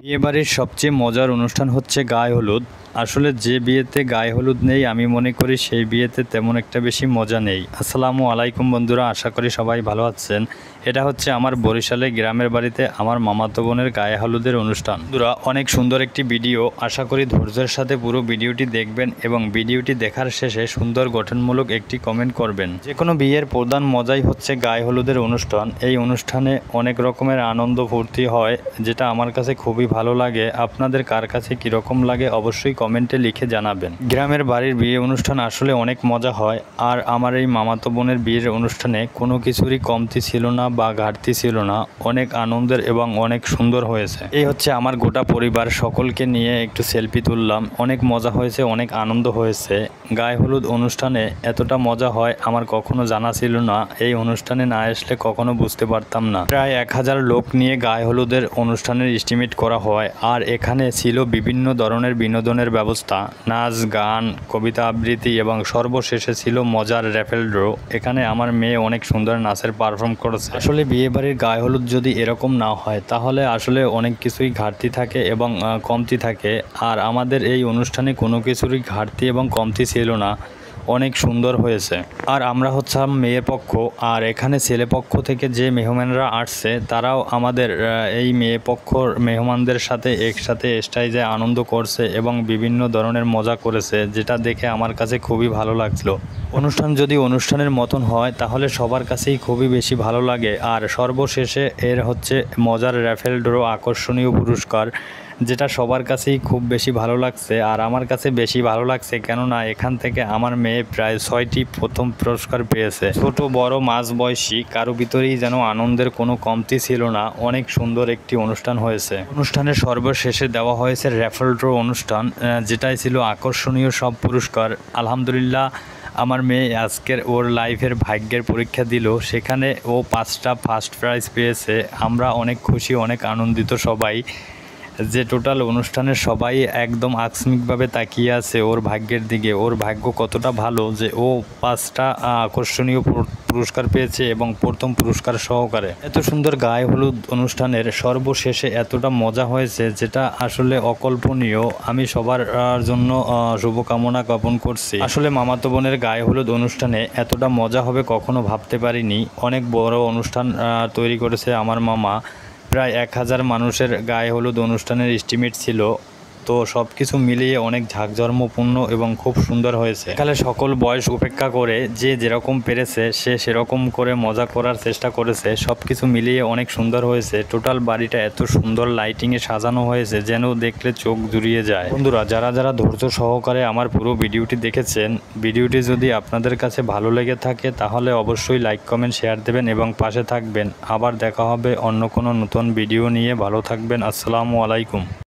বিয়েবাড়ির সবচেয়ে মজার অনুষ্ঠান হচ্ছে গায়ে হলুদ। আসলে যে বিয়েতে গায়ে হলুদ নেই আমি মনে করি সেই বিয়েতে তেমন একটা বেশি মজা নেই। আসসালামু আলাইকুম বন্ধুরা, আশা করি সবাই ভালো আছেন। এটা হচ্ছে আমার বরিশালে গ্রামের বাড়িতে আমার মামাতো বোনের গায়ে হলুদের অনুষ্ঠান। বন্ধুরা, অনেক সুন্দর একটি ভিডিও, আশা করি ধৈর্যের সাথে পুরো ভিডিওটি দেখবেন এবং ভিডিওটি দেখার শেষে সুন্দর গঠনমূলক একটি কমেন্ট করবেন। যে কোনো বিয়ের প্রধান মজাই হচ্ছে গায়ে হলুদের অনুষ্ঠান। এই অনুষ্ঠানে অনেক রকমের আনন্দ ফুর্তি হয়, যেটা আমার কাছে খুবই ভালো লাগে। আপনাদের কার কাছে কীরকম লাগে অবশ্যই কমেন্টে লিখে জানাবেন। গ্রামের বাড়ির বিয়ে অনুষ্ঠান আসলে অনেক মজা হয়, আর আমার এই মামাতো বোনের বিয়ের অনুষ্ঠানে কোনো কিছুরই কমতি ছিল না বা ঘাটতি ছিল না। অনেক আনন্দের এবং অনেক সুন্দর হয়েছে। এই হচ্ছে আমার গোটা পরিবার, সকলকে নিয়ে একটু সেলফি তুললাম। অনেক মজা হয়েছে, অনেক আনন্দ হয়েছে। গায়ে হলুদ অনুষ্ঠানে এতটা মজা হয় আমার কখনো জানা ছিল না। এই অনুষ্ঠানে না আসলে কখনো বুঝতে পারতাম না। প্রায় 1000 লোক নিয়ে গায়ে হলুদের অনুষ্ঠানের এস্টিমেট করা হয়, আর এখানে ছিল বিভিন্ন ধরনের বিনোদনের ব্যবস্থা, নাচ গান, কবিতা আবৃত্তি এবং সর্বশেষে ছিল মজার র্যাফেল ড্র। এখানে আমার মেয়ে অনেক সুন্দর নাচের পারফর্ম করেছে। আসলে বিয়েবাড়ির গায়ে হলুদ যদি এরকম না হয় তাহলে আসলে অনেক কিছুই ঘাটতি থাকে এবং কমতি থাকে, আর আমাদের এই অনুষ্ঠানে কোনো কিছুরই ঘাটতি এবং কমতি ছিল না। অনেক সুন্দর হয়েছে। আর আমরা হচ্ছিলাম মেয়ের পক্ষ, আর এখানে ছেলে পক্ষ থেকে যে মেহমানরা আসছে তারাও আমাদের এই মেয়ে পক্ষর মেহমানদের সাথে একসাথে স্টেজে আনন্দ করছে এবং বিভিন্ন ধরনের মজা করেছে, যেটা দেখে আমার কাছে খুবই ভালো লাগছিল। অনুষ্ঠান যদি অনুষ্ঠানের মতন হয় তাহলে সবার কাছেই খুবই বেশি ভালো লাগে। আর সর্বশেষে এর হচ্ছে মজার র্যাফেল ড্র, আকর্ষণীয় পুরস্কার, যেটা সবার কাছেই খুব বেশি ভালো লাগছে। আর আমার কাছে বেশি ভালো লাগছে কেননা এখান থেকে আমার মেয়ে প্রায় 6টি প্রথম পুরস্কার পেয়েছে। ছোট বড় মাঝ বয়সী কারো ভিতরেই যেন আনন্দের কোনো কমতি ছিল না। অনেক সুন্দর একটি অনুষ্ঠান হয়েছে। অনুষ্ঠানের সর্বশেষে দেওয়া হয়েছে র্যাফেল ড্র অনুষ্ঠান, যেটাই ছিল আকর্ষণীয় সব পুরস্কার। আলহামদুলিল্লাহ, আমার মেয়ে আজকের ওর লাইফের ভাগ্যের পরীক্ষা দিল, সেখানে ও 5টা ফার্স্ট প্রাইজ পেয়েছে। আমরা অনেক খুশি, অনেক আনন্দিত সবাই, যে টোটাল অনুষ্ঠানের সবাই একদম আকস্মিকভাবে তাকিয়ে আছে ওর ভাগ্যের দিকে। ওর ভাগ্য কতটা ভালো যে ও 5টা আকর্ষণীয় পুরস্কার পেয়েছে এবং প্রথম পুরস্কার সহকারে। এত সুন্দর গায়ে হলুদ অনুষ্ঠানের সর্বশেষে এতটা মজা হয়েছে, যেটা আসলে অকল্পনীয়। আমি সবার জন্য শুভকামনা জ্ঞাপন করছি। আসলে মামাতো বোনের গায়ে হলুদ অনুষ্ঠানে এতটা মজা হবে কখনো ভাবতে পারিনি। অনেক বড় অনুষ্ঠান তৈরি করেছে আমার মামা। প্রায় 1000 মানুষের গায়ে হলুদ অনুষ্ঠানের এস্টিমেট ছিল। তো সব কিছু মিলিয়ে অনেক ঝাঁকজমকপূর্ণ এবং খুব সুন্দর হয়েছে। এখানে সকল বয়স উপেক্ষা করে যে যেরকম পেরেছে সে সেরকম করে মজা করার চেষ্টা করেছে। সব কিছু মিলিয়ে অনেক সুন্দর হয়েছে। টোটাল বাড়িটা এত সুন্দর লাইটিংয়ে সাজানো হয়েছে যেন দেখলে চোখ জুড়িয়ে যায়। বন্ধুরা, যারা যারা ধৈর্য সহকারে আমার পুরো ভিডিওটি দেখেছেন, ভিডিওটি যদি আপনাদের কাছে ভালো লেগে থাকে তাহলে অবশ্যই লাইক কমেন্ট শেয়ার দেবেন এবং পাশে থাকবেন। আবার দেখা হবে অন্য কোনো নতুন ভিডিও নিয়ে। ভালো থাকবেন। আসসালামু আলাইকুম।